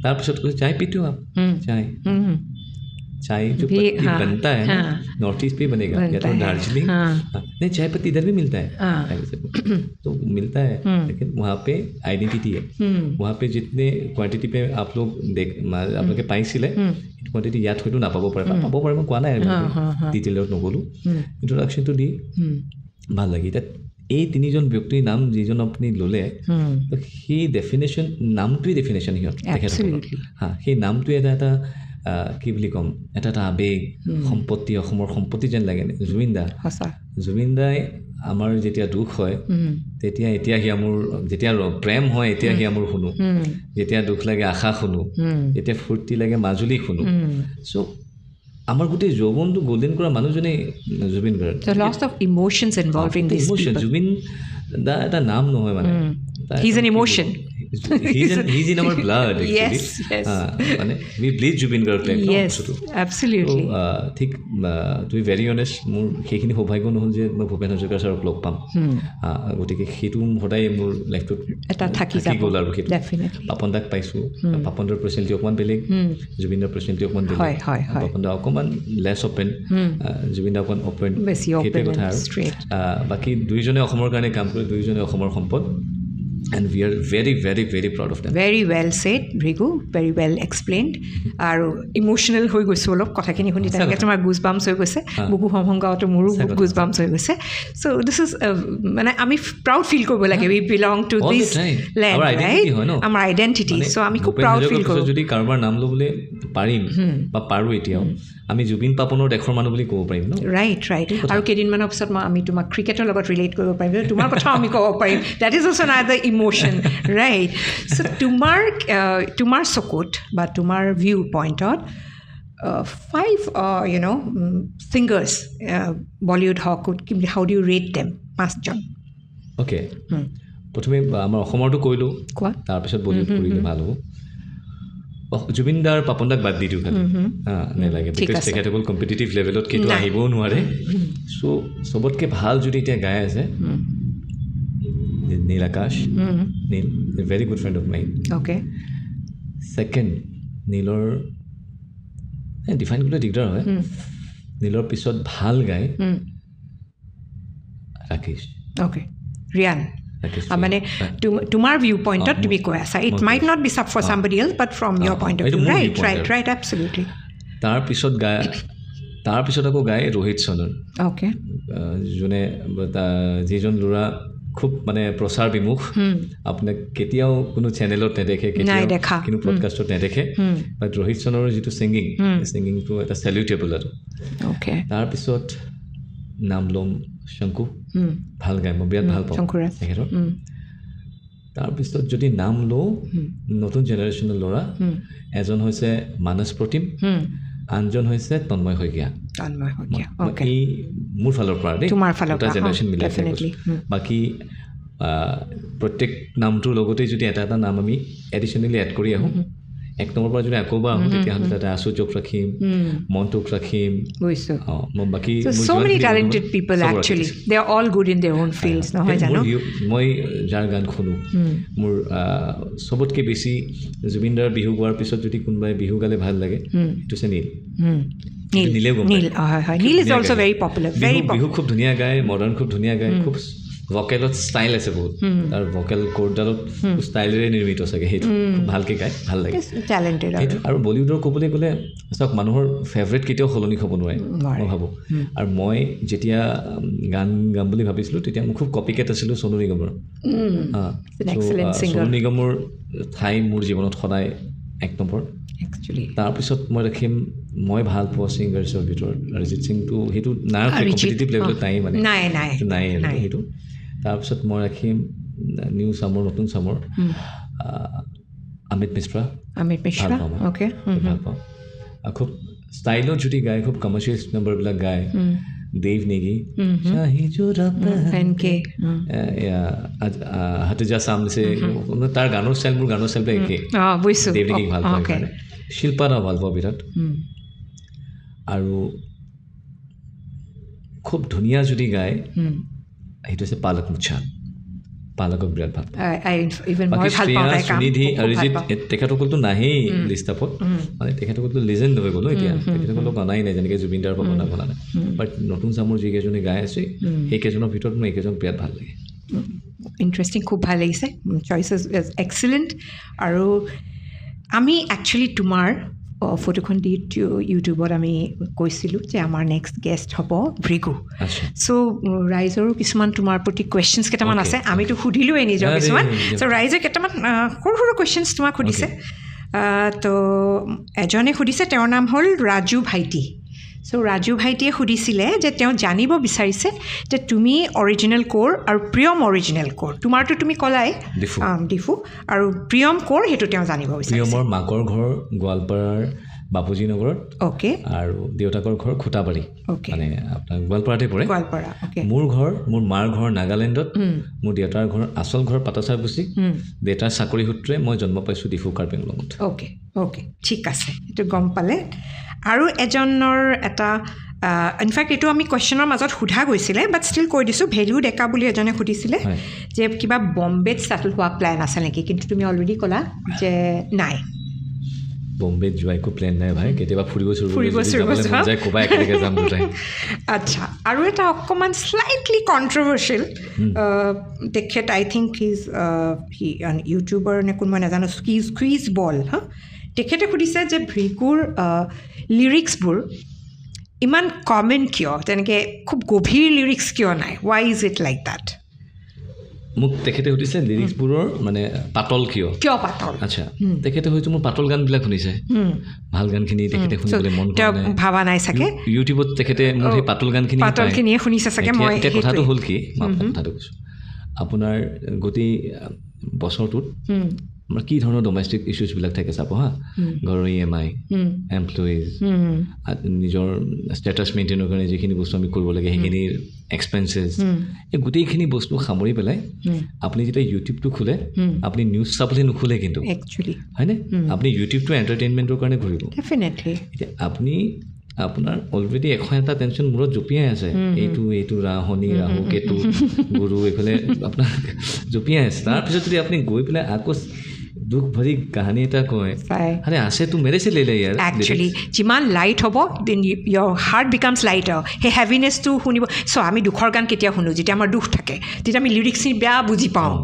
তাৰপিছত কৈছে চাই পিটো आप चाय जो पत्ती बनता है ना नॉर्थ ईस्ट पे बनेगा या तो दार्जिलिंग नहीं चाय पत्ती इधर भी मिलता है तो मिलता है लेकिन वहाँ पे आइडेंटिटी है वहाँ पे जितने क्वांटिटी पे आप लोग आप लोग पाइছিলে क्वांटिटी याद হয়তো নাপাব পাৰে মই কোৱা নাই ডিটেইলত নগ'লোঁ ইণ্ট্ৰডাকশ্যনটো দি ভাল লাগি তাত এই তিনিজন ব্যক্তিৰ নাম যিজন আপুনি ল'লে সেই ডেফিনেশ্যন নামটোৱেই ডেফিনেশ্যন সিহঁত তেখেতসকলৰ সেই নামটোৱে এটা কি বুলি ক'ম এটা আবেগ সম্পত্তি অসমৰ সম্পত্তি যেন লাগে জুবিন দাই আমাৰ যেতিয়া দুখ হয় তেতিয়া সি মোৰ যেতিয়া প্ৰেম হয় এতিয়া সি মোৰ শুনো যেতিয়া দুখ লাগে আশা শুনো যেতিয়া ফূৰ্তি লাগে মাজুলী শুনো চ' আমাৰ গোটেই যৌৱনটো গল্ডেন কৰা মানুহজনে জুবিন গাৰ্গ জুবিন দা এটা নাম নহয় মানে he's in our blood actually মানে we bleed Jubin Garg like yes absolutely ঠিক to be very honest মোৰ সেইখিনি সৌভাগ্য নহ'ল যে মই ভূপেন হাজৰিকা ছাৰক লগ পাম গতিকে সেইটো সদায় মোৰ লাইফটোত এটা থাকি গ'ল আৰু সেইটো পাপন দাক পাইছোঁ পাপন দাৰ পাৰ্চনেলিটি অকণমান বেলেগ জুবিন দাৰ পাৰ্চনেলিটি অকণমান বেলেগ পাপন দা অকণমান লেছ অপেন জুবিন দা অকণমান অপেন সেইটোৱে কথা আৰু বাকী দুইজনে অসমৰ কাৰণে কাম কৰে দুইজনে অসমৰ সম্পদ and we are very very very proud of them very well said Bhrigu very well explained আৰু ইমোশনাল হৈ গৈছে অলপ কথাখিনি শুনি তাকে তোমাৰ গুজ বাম্পছ হৈ গৈছে বুকু হমহংগাওতে মোৰো গুজ বাম্পছ হৈ গৈছে so this is মানে আমি প্ৰাউড ফিল কৰিব লাগে we belong to this land right আমাৰ আইডেন্টিটি so আমি খুব প্ৰাউড ফিল কৰোঁ যদি কাৰোবাৰ নাম ল'বলৈ পাৰিম বা পাৰোঁ এতিয়াও আমি জুবিন পাপনৰ দেশৰ মানুহ বুলি ক'ব পাৰিম ন ৰাইট আৰু কেইদিনমানৰ পিছত আমি তোমাক ক্ৰিকেটৰ লগত ৰিলেট কৰিব পাৰিম তোমাৰ কথাও আমি ক'ব পাৰিম that is also another emotion right so tumar sokut বা tumar view point out 5 singers Bollywood how do you rate them পাঁচজন okay প্ৰথমে আমাৰ অসমৰটো কৈলোঁ তাৰ পিছত বলিউড কৰিলে ভাল হ'ব জুবিন দাৰ পাপন দাক বাদ দি দিওঁ খালি নেলাগে বিকজ তেখেতসকল কম্পিটিটিভ লেভেলত কেতিয়াও আহিবও নোৱাৰে চ' চবতকৈ ভাল যদি এতিয়া গাই আছে Neel Akash Neel a very good friend of mine okay second নীলৰ ডিফাইন কৰিলে দিগদাৰ হয় নীলৰ পিছত ভাল গায় ৰাকেশ অ'কে ৰিয়ান মানে তোমাৰ ভিউ পইণ্টত তুমি কৈ আছা it might not be such for somebody else but from your point of view right absolutely তাৰপিছত আকৌ গায় ৰোহিত চনৰ অ'কে যোনে যিজন ল'ৰা খুব মানে প্ৰচাৰ বিমুখ আপোনাক কেতিয়াও কোনো চেনেলত নেদেখে কেতিয়াও কোনো পডকাষ্টত নেদেখে বাট ৰোহিত চনৰ যিটো ছিংগিংটো এটা চেলিউটেবল আৰু তাৰপিছত নাম ল'ম শংকু ভাল গায় মই বিৰাট ভাল পাওঁ তেখেতৰ তাৰপিছত যদি নাম লওঁ নতুন জেনেৰেশ্যনৰ ল'ৰা এজন হৈছে মানস প্ৰতিম আনজন হৈছে তন্ময় শইকীয়া এই মোৰ ফালৰ পৰা দেই দুটা জেনেৰেশ্যন মিলাই বাকী প্ৰত্যেক নামটোৰ লগতে যদি এটা এটা নাম আমি এডিশ্যনেলি এড কৰি আহোঁ এক নম্বৰ পৰা যদি আকৌ বা আহোঁ তেতিয়াহ'লে তাতে আশুটোক ৰাখিম মনটোক ৰাখিম বাকী মই যাৰ গান শুনো মোৰ চবতকৈ বেছি জুবিন দাৰ বিহু গোৱাৰ পিছত যদি কোনোবাই বিহু গালে ভাল লাগে সেইটো হৈছে বিহু খুব ধুনীয়া গায় মডাৰ্ণ খুব ধুনীয়া গায় খুব ভকেলত ষ্টাইল আছে বহুত তাৰ ভকেল কোডডালত ষ্টাইলেৰে নিৰ্মিত চাগে সেইটো খুব ভালকৈ গায় ভাল লাগে আৰু বলিউডৰ ক'বলৈ গ'লে চাওক মানুহৰ ফেভৰেট কেতিয়াও সলনি হ'ব নোৱাৰে মই ভাবোঁ আৰু মই যেতিয়া গান গাম বুলি ভাবিছিলোঁ তেতিয়া মই খুব কপিকেট আছিলোঁ সোণু নিগমৰ সোণু নিগমৰ ঠাই মোৰ জীৱনত সদায় এক নম্বৰ তাৰপিছত মই ৰাখিম মই ভাল পোৱা ছিংগাৰ্ছৰ ভিতৰত অৰিজিত সিংটো সেইটো নাই কম্পিটিটিভ লেভেলত নাই মানে নাই সেইটো তাৰপিছত মই ৰাখিম নিউ চামৰ নতুন চামৰ অমিত মিশ্ৰা ভাল পাওঁ খুব ষ্টাইলত যদি গায় খুব কমাৰ্চিয়েল নম্বৰবিলাক গায় দেৱ নেগী হতজা সামনে তাৰ গানৰ ষ্টাইল মোৰ গানৰ ষ্টাইলটো একেই দেৱ নেগীক ভাল পাওঁ কাৰণে শিল্পা দা ভাল পাওঁ বিৰাট আৰু খুব ধুনীয়া যদি গায় সেইটো হৈছে পালক মুছাল পালকক বিৰাট ভাল পাওঁ সুনিধি অৰিজিত তেখেতসকলতো নাহেই লিষ্টআপত মানে তেখেতসকলতো লিজেণ্ড হৈ গ'লো এতিয়া তেখেতসকলক অনাই নাই যেনেকৈ জুবিন দাৰ পৰা বনা নাই বাট নতুন চামৰ যিকেইজনে গাই আছে সেইকেইজনৰ ভিতৰত মোৰ এইকেইজন বিৰাট ভাল লাগে ইণ্টাৰেষ্টিং খুব ভাল লাগিছে চইচ ইজ এক্সিলেণ্ট আৰু আমি একচুৱেলি তোমাৰ ফটোখন দি ইউটিউবত আমি কৈছিলোঁ যে আমাৰ নেক্সট গেষ্ট হ'ব ভৃগু চ' ৰাইজৰো কিছুমান তোমাৰ প্ৰতি কুৱেশ্যনছ কেইটামান আছে আমিতো সুধিলোঁৱেই নিজৰ কিছুমান চ' ৰাইজে কেইটামান সৰু সৰু কুৱেশ্যনছ তোমাক সুধিছে তো এজনে সুধিছে তেওঁৰ নাম হ'ল ৰাজু ভাইটি চ' ৰাজু ভাইটিয়ে সুধিছিলে যে তেওঁ জানিব বিচাৰিছে যে তুমি অৰিজিনেল ক'ৰ আৰু প্ৰিয়ম অৰিজিনেল ক'ৰ তোমাৰতো তুমি ক'লাই ডিফু আৰু প্ৰিয়ম ক'ৰ সেইটো তেওঁ জানিব বিচাৰিছে প্ৰিয়মৰ মাকৰ ঘৰ গোৱালপাৰাৰ বাপুজী নগৰত আৰু দেউতাকৰ ঘৰ খুটাবাৰী মানে আপোনাৰ গোৱালপাৰাতে পৰে মোৰ মাৰ ঘৰ নাগালেণ্ডত মোৰ দেউতাৰ ঘৰ আচল ঘৰ পাটাচাৰকুছি দেউতাৰ চাকৰি সূত্ৰে মই জন্ম পাইছোঁ ডিফু কাৰ্বি আংলঙত অ'কে ঠিক আছে এইটো গম পালে আৰু এজনৰ এটা ইনফেক্ট এইটো আমি কুৱেশ্যনৰ মাজত সোধা গৈছিলে বাট ষ্টিল কৈ দিছোঁ ভেলু ডেকা বুলি এজনে সুধিছিলে যে কিবা বম্বেত ছেটল হোৱা প্লেন আছে নেকি কিন্তু তুমি অলৰেডি ক'লা যে নাই বম্বেত যোৱা একো প্লেন নাই ভাই কেতিয়াবা ফুৰিব আচ্ছা আৰু এটা অকণমান শ্লাইটলি কণ্ট্ৰভাৰ্চিয়েল তেখেত আই থিংক হিজ ইউটিউবাৰ নে কোনোবা নাজানো স্কুইজ বল হা তেখেতে সুধিছে যে ভৃগুৰ লিৰিক্সবোৰ ইমান কমন কিয় তেনেকৈ খুব গভীৰ লিৰিক্স কিয় নাই y is it like that মোক তেখেতে সুধিছে লিৰিক্সবোৰৰ মানে পাতল কিয় পাতল আচ্ছা তেখেতে হয়তো মোৰ পাতল গানবিলাক শুনিছে ভাল গানখিনি তেখেতে শুনিবলৈ মন কৰা নাই ভাবা নাই চাগে ইউটিউবত তেখেতে মোৰ সেই পাতল গানখিনিয়ে শুনিছে চাগে মই এতিয়া কথাটো হ'ল কি মই কথাটো কৈছোঁ আপোনাৰ গোটেই বছৰটোত আমাৰ কি ধৰণৰ ডমেষ্টিক ইছ্যুজবিলাক থাকে চাব হা ঘৰৰ EMI এমপ্লয়িজ নিজৰ ষ্টেটাছ মেইনটেইনৰ কাৰণে যিখিনি বস্তু আমি কৰিব লাগে সেইখিনিৰ এক্সপেঞ্চেছ এই গোটেইখিনি বস্তু সামৰি পেলাই আপুনি যেতিয়া ইউটিউবটো খোলে আপুনি নিউজ চাবলৈ নোখোলে কিন্তু হয়নে আপুনি ইউটিউবটো এণ্টাৰটেইনমেণ্টৰ কাৰণে ঘূৰিব এতিয়া আপুনি আপোনাৰ অলৰেডি এখন এটা টেনশ্যন মূৰত জঁপিয়াই আছে এইটো শনি ৰাহু কেতু গুৰু এইফালে আপোনাৰ জঁপিয়াই আছে তাৰপিছত যদি আপুনি গৈ পেলাই আকৌ দুখ ভৰি কাহিনী এটা কয় আৰে আছে তো মেৰে চে লে ইয়াৰ একচুৱেলি যিমান লাইট হ'ব দেন ইয়ৰ হাৰ্ট বিকামছ লাইটাৰ সেই হেভিনেছটো শুনিব চ' আমি দুখৰ গান কেতিয়া শুনো যেতিয়া আমাৰ দুখ থাকে তেতিয়া আমি লিৰিক্সখিনি বেয়া বুজি পাওঁ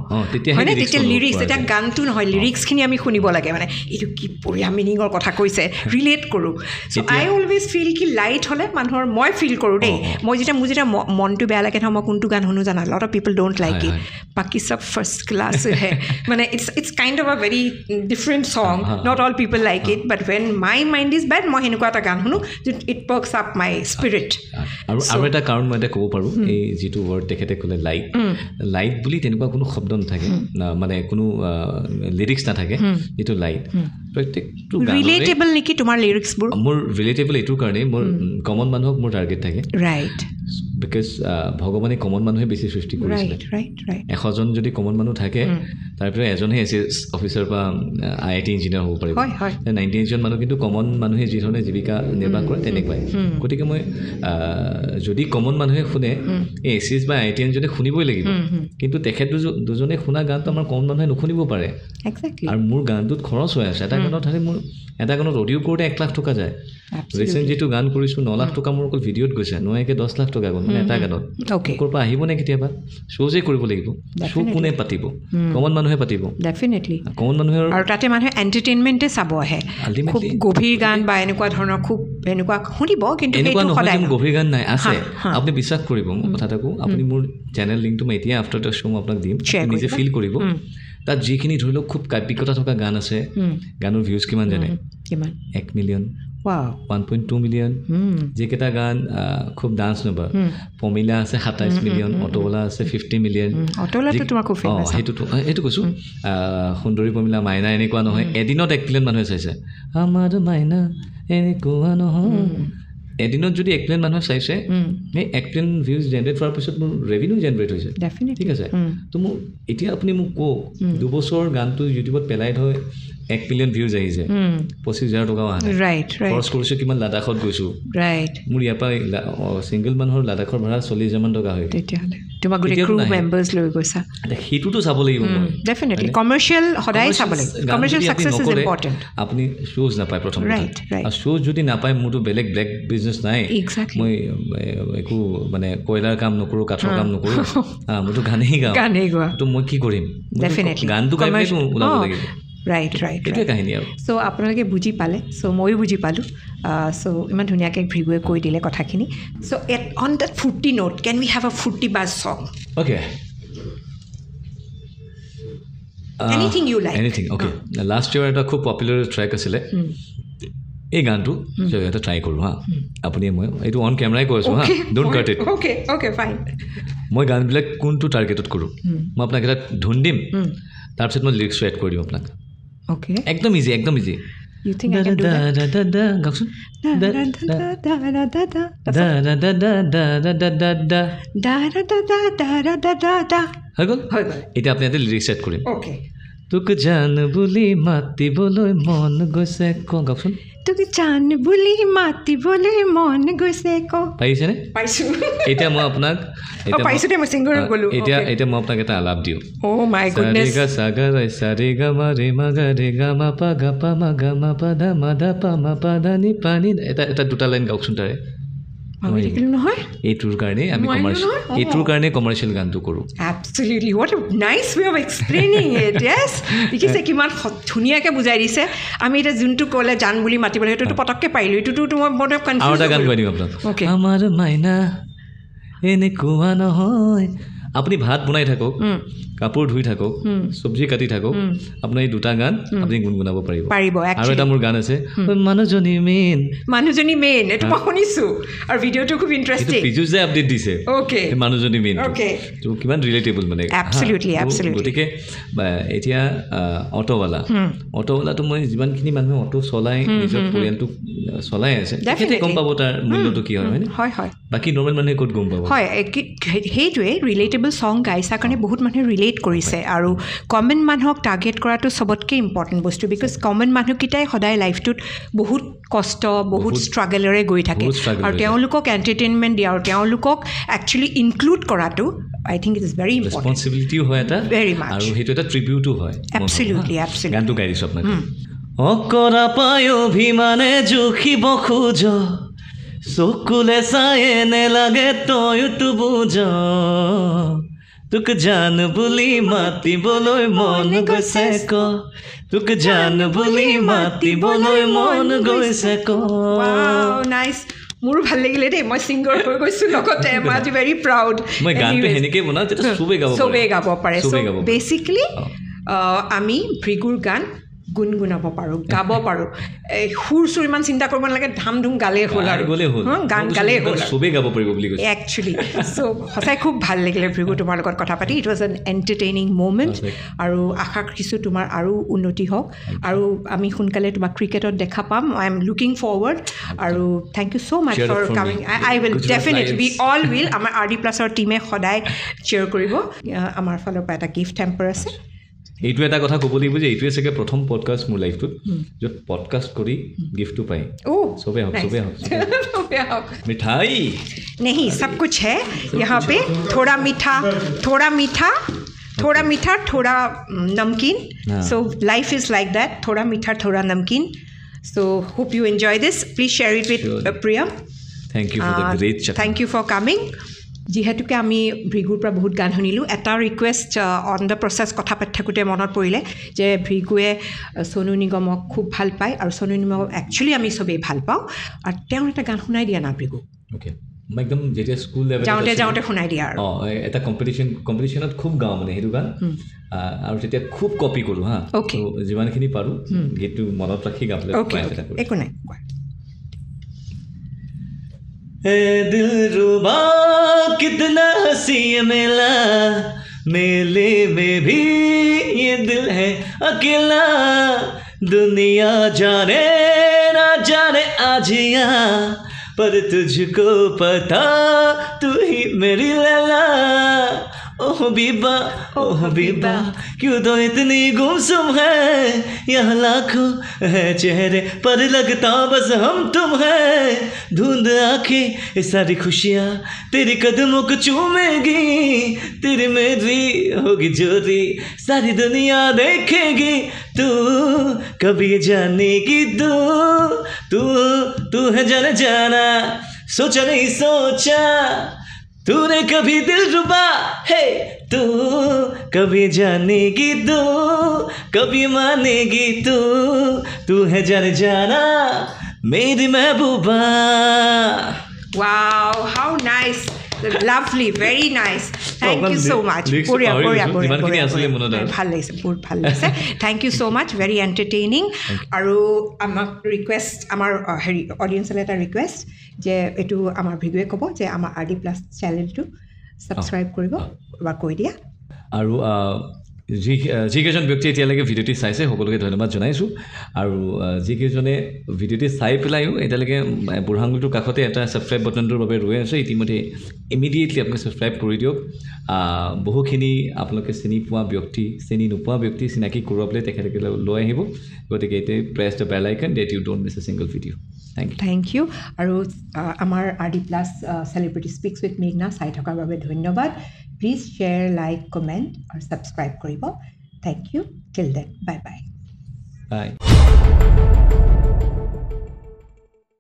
হয় নে তেতিয়া লিৰিক্স তেতিয়া গানটো নহয় লিৰিক্সখিনি আমি শুনিব লাগে মানে এইটো কি বঢ়িয়া মিনিঙৰ কথা কৈছে ৰিলেট কৰোঁ চ' আই অলৱেজ ফিল কি লাইট হ'লে মানুহৰ মই ফিল কৰোঁ দেই মই যেতিয়া মোৰ যেতিয়া মনটো বেয়া লাগে নহয় মই কোনটো গান শুনো জানা lot of people don't like it বাকী চব ফাৰ্ষ্ট ক্লাছ হে মানে it's kind of a very different song not all people like it but when my mind is bad মই সেনেকুৱা এটা গান শুনো it works up my spirit আৰু এটা কাৰণ মই এটা ক'ব পাৰোঁ এই যিটো ৱৰ্ড তেখেতে ক'লে লাইট বুলি তেনেকুৱা কোনো শব্দ নাথাকে মানে কোনো লিৰিক্স নাথাকে যিটো লাইট প্ৰত্যেকটো ৰিলেটেবল নেকি তোমাৰ লিৰিক্সবোৰ মোৰ ৰিলেটেবল এইটোৰ কাৰণে মোৰ কমন মানুহক মোৰ টাৰ্গেট থাকে ৰাইট বিকজ ভগৱানে কমন মানুহে বেছি সৃষ্টি কৰিছিলে 100জন যদি কমন মানুহ থাকে তাৰপিছত এজনহে এচিএছ অফিচাৰ বা IIT ইঞ্জিনিয়াৰ হ'ব পাৰিব 98জন মানুহ কিন্তু কমন মানুহে যিধৰণে জীৱিকা নিৰ্বাহ কৰে তেনেকুৱাই গতিকে মই যদি কমন মানুহে শুনে এই এচিএছ বা IIT ইঞ্জিনিয়াৰে শুনিবই লাগিব কিন্তু তেখেত দুজনে শুনা গানটো আমাৰ কমন মানুহে নুশুনিব পাৰে আৰু মোৰ গানটোত খৰচ হৈ আছে এটা গানত হ'লে মোৰ এটা গানত অডিঅ' কৰোঁতে 1 লাখ টকা যায় ৰিচেণ্ট যিটো গান কৰিছোঁ 9 লাখ টকা মোৰ অকল ভিডিঅ'ত গৈছে নোৱাৰিকে 10 লাখ টকা গ'ল মানে এটা গানত ক'ৰ পৰা আহিব নে কেতিয়াবা শ্ব'জে কৰিব লাগিব শ্ব' কোনে পাতিব কমন মানুহে পাতিব ডেফিনেটলি কমন মানুহে আৰু তাতে মানুহে এণ্টাৰটেইনমেণ্টে চাব আহে খুব গভীৰ গান বা এনেকুৱা ধৰণৰ খুব এনেকুৱা শুনিব কিন্তু এনেকুৱা নহয় গভীৰ গান নাই আছে আপুনি বিশ্বাস কৰিব মই কথা এটা কওঁ আপুনি মোৰ চেনেল লিংকটো মই এতিয়া আফটাৰ দ্য শ্ব' মই আপোনাক দিম নিজে ফিল কৰিব তাত যিখিনি ধৰি লওক খুব কাব্যিকতা থকা গান আছে গানৰ ভিউজ কিমান জানে 1 মিলিয়ন 1.2 মিলিয়ন যিকেইটা গান খুব ডান্স নম্বৰ পমিলা আছে 27 মিলিয়ন অট'লা আছে 50 মিলিয়ন সেইটো কৈছোঁ সুন্দৰী পমিলা মাইনা এনেকুৱা নহয় এদিনত 1 মিলিয়ন মানুহে চাইছে আমাৰ মাইনা এনেকুৱা নহয় এদিনত যদি 1 মিলিয়ন মানুহে চাইছে সেই 1 মিলিয়ন ভিউজ জেনেৰেট কৰাৰ পিছত মোৰ ৰেভিনিউ জেনেৰেট হৈছে ঠিক আছে তো মোক এতিয়া আপুনি মোক কওক 2 বছৰ গানটো ইউটিউবত পেলাই থৈ 1 মিলিয়ন ভিউজ আহিছে 25,000 টকাও আহে খৰচ কৰিছোঁ কিমান লাডাখত গৈছোঁ মোৰ ইয়াৰ পৰা ছিংগল মানুহৰ লাডাখৰ ভাড়া 40,000 মান টকা হয় তেতিয়াহ'লে তোমাক গোটেই ক্ৰু মেম্বাৰ্ছ লৈ গৈছা সেইটোতো চাব লাগিব মই ডেফিনেটলি কমাৰ্চিয়েল সদায় চাব লাগিব কমাৰ্চিয়েল সাকসেছ ইজ ইম্পৰ্টেণ্ট আপুনি শ্ব'জ নাপায় প্ৰথম আৰু শ্ব'জ যদি নাপায় মোৰতো বেলেগ ব্লেক বিজনেছ নাই মই একো মানে কয়লাৰ কাম নকৰোঁ কাঠৰ কাম নকৰোঁ মোৰতো গানেই গাওঁ তো মই কি কৰিম গানটো গাই পেলাই ওলাব লাগিব ৰাইট এইটোৱে কাহিনী আৰু চ' আপোনালোকে বুজি পালে চ' ময়ো বুজি পালোঁ চ' ইমান ধুনীয়াকৈ ভৃগুৱে কৈ দিলে কথাখিনি চ' অন দেট ফূৰ্তি note can we have a ফূৰ্তি based song okay anything you like anything okay last year এটা খুব পপুলাৰ ট্ৰেক আছিলে এই গানটো এটা ট্ৰাই কৰোঁ হা আপুনি মই এইটো অন কেমেৰাই কৈ আছোঁ হা don't cut it okay fine মই গানবিলাক কোনটো টাৰ্গেটত কৰোঁ মই আপোনাক এটা ধুন দিম তাৰপিছত মই লিৰিক্সটো এড কৰি দিম আপোনাক Okay. একদম easy You think I can do that? গাওকচোন হৈ গ'ল এতিয়া আপুনি ইয়াতে লিৰিক্স এড কৰিম তোক জান বুলি মাতিবলৈ মন গৈছে গাওকচোন তোক জান বুলি মাতিবলৈ মন গৈছে পাৰিছেনে এতিয়া মই আপোনাক এতিয়া মই আপোনাক এটা আলাপ দিওঁ সাৰে গা মা ৰে মা গা ৰে গা মা পা গা পা মা গা মা পা ধা মা ধা পা মা পা ধা নি পানী এটা দুটা লাইন গাওকচোন তাৰে এইটোৰ কাৰণে আমি এইটোৰ কাৰণে কমাৰ্চিয়েল গানটো কৰোঁ Absolutely. What a nice way of explaining it. Yes. দেখিছে কিমান ধুনীয়াকৈ বুজাই দিছে আমি এতিয়া যোনটো ক'লে জান বুলি মাতিবলৈ সেইটোতো পটককৈ পাৰিলোঁ এইটোতো মই বৰ কনফিউজ আৰু এটা গান গাই দিম আপোনাক আমাৰ মাইনা এনেকুৱা নহয় আপুনি ভাত বনাই থাকক কাপোৰ ধুই থাকক চব্জি কাটি থাকক আপোনাৰ এই দুটা গান আপুনি গুণগুণাব পাৰিব আৰু এটা মোৰ গান আছে মানুহজনী মেইন এইটো মই শুনিছোঁ আৰু ভিডিঅ'টো খুব ইণ্টাৰেষ্টিং পিজুছ যে আপডেট দিছে মানুহজনী মেইন তো কিমান ৰিলেটেবল মানে গতিকে এতিয়া অটোৱালাটো মই যিমানখিনি মানুহে অটো চলাই নিজৰ পৰিয়ালটোক চলাই আছে তেখেতে গম পাব তাৰ মূল্যটো কি হয় বাকী নৰ্মেল মানুহে ক'ত গম পাব হয় সেইটোৱে ৰিলেটেবল ছং গাইছা কাৰণে বহুত মানুহে ৰিলেট কৰিছে আৰু কমন মানুহক টাৰ্গেট কৰাটো চবতকৈ ইম্পৰ্টেণ্ট বস্তু বিকজ কমন মানুহকেইটাই সদায় লাইফটোত বহুত কষ্ট বহুত ষ্ট্ৰাগলেৰে গৈ থাকে আৰু তেওঁলোকক এণ্টাৰটেইনমেণ্ট দিয়া আৰু তেওঁলোকক একচুৱেলি ইনক্লুড কৰাটো I think it is very important. Responsibility hoy eta. Very much. Aru hetu eta tribute hoy. Absolutely, absolutely. Gantu gai disu apnake. Okora payo bhimane jukhibo khujo. Sokule saene lage toyu tu bujo. Tuk jaan buli mati boloi mon goise ko. Tuk jaan buli mati boloi mon goise ko. Wow, nice. মোৰ ভাল লাগিলে দেই মই সিংগাৰ হৈ গৈছো লগতে আই এম ভেৰি প্ৰাউড মই গানটো হেনেকে বনা যেটা সবে গাব পাৰে সো বেসিক্যালি আমি ভৃগুৰ গান গুনগুনাব পাৰো গাব পাৰো সুৰ সুৰ ইমান চিন্তা কৰিব নালাগে ধাম ধুম গালে হ'ল আৰু গান গালে হ'ল সবে গাব পাৰিব বুলি কৈছে একচুয়ালি সো সঁচাই খুব ভাল লাগিলে ভৃগু তোমাৰ লগত কথা পাতি it was an entertaining moment আৰু আশা কৰিছো তোমাৰ আৰু উন্নতি হওক আৰু আমি সোনকালে তোমাক ক্ৰিকেটত দেখা পাম আই এম লুকিং ফৰৱাৰ্ড আৰু thank you so much for coming I will definitely we all will আমাৰ আৰডি প্লাছৰ টিমে সদায় চেয়াৰ কৰিব আমাৰ ফালৰ পৰা এটা গিফট টেম্পাৰ আছে এইটো এটা কথা ক'ব লাগিব যে এইটোৱে চাগে প্ৰথম পডকাষ্ট মোৰ লাইফটোত য'ত পডকাষ্ট কৰি গিফ্টটো পাই সবে হওক মিঠাই नहीं सब कुछ है यहाँ पे थोड़ा मीठा थोड़ा नमकीन so life is like that थोड़ा मीठा थोड़ा नमकीन so hope you enjoy this please share it with Priyam thank you for the great chat thank you for coming যিহেতুকে আমি ভৃগুৰ পৰা বহুত গান শুনিলোঁ এটা ৰিকুৱেষ্ট অন দ্য প্ৰচেছ কথা পাতি থাকোঁতে মনত পৰিলে যে ভৃগুৱে সোনু নিগমক খুব ভাল পায় আৰু সোনু নিগমক একচুৱেলি আমি চবেই ভাল পাওঁ আৰু তেওঁ এটা গান শুনাই দিয়া না ভৃগু ওকে মই একদম যেতিয়া স্কুল লেভেলত যাওঁতে শুনাই দিয়া আৰু এটা কম্পিটিশ্যনত খুব গাওঁ মানে সেইটো গান আৰু তেতিয়া খুব কপি কৰোঁ হা যিমানখিনি পাৰোঁ গীতটো মনত ৰাখি গাবলৈ একো নাই दिलरुबा कितना हंसी मेला मेले में भी ये दिल है अकेला दुनिया जाने ना जाने आज यहाँ पर तुझको पता तू ही मेरी लैला ओह बीबा क्यों तो इतनी गुमसुम है यहाँ लाखों है चेहरे पर लगता बस हम तुम है धुंध आंखें ये सारी खुशियाँ तेरी कदमों को चूमेगी तेरी मेरी होगी जोरी सारी दुनिया देखेगी तू कभी जानेगी तू है जाना सोचा नहीं सोचा तूने कभी दिल रुबा है तू कभी जानेगी तू कभी मानेगी तू है जाना मेरी महबूबा wow how nice lovely very nice thank you so much ভাল লাগিছে thank you so much very entertaining আৰু আমাক ৰিকুৱেষ্ট আমাৰ হেৰি অডিয়েন্সলৈ এটা ৰিকুৱেষ্ট যে এইটো আমাৰ ভিডিঅ'য়ে ক'ব যে আমাৰ আৰডি প্লাছ চেনেলটো ছাবস্ক্ৰাইব কৰিব এবাৰ কৈ দিয়া আৰু যিকেইজন ব্যক্তি এতিয়ালৈকে ভিডিঅ'টি চাইছে সকলোকে ধন্যবাদ জনাইছোঁ আৰু যিকেইজনে ভিডিঅ'টি চাই পেলাইও এতিয়ালৈকে বুঢ়া আঙুলিটোৰ কাষতে এটা ছাবস্ক্ৰাইব বাটনটোৰ বাবে ৰৈ আছে ইতিমধ্যে ইমিডিয়েটলি আপোনালোকে ছাবস্ক্ৰাইব কৰি দিয়ক বহুখিনি আপোনালোকে চিনি পোৱা ব্যক্তি চিনি নোপোৱা ব্যক্তি চিনাকি কৰোৱাবলৈ তেখেতলোকে লৈ আহিব গতিকে এতিয়া press the bell icon that you don't miss a single video' thank you আৰু আমাৰ RD plus celebrity speaks with মেঘনা চাই থকাৰ বাবে ধন্যবাদ প্লিজ শ্বেয়াৰ লাইক কমেণ্ট আৰু ছাবস্ক্ৰাইব কৰিব thank you till then bye by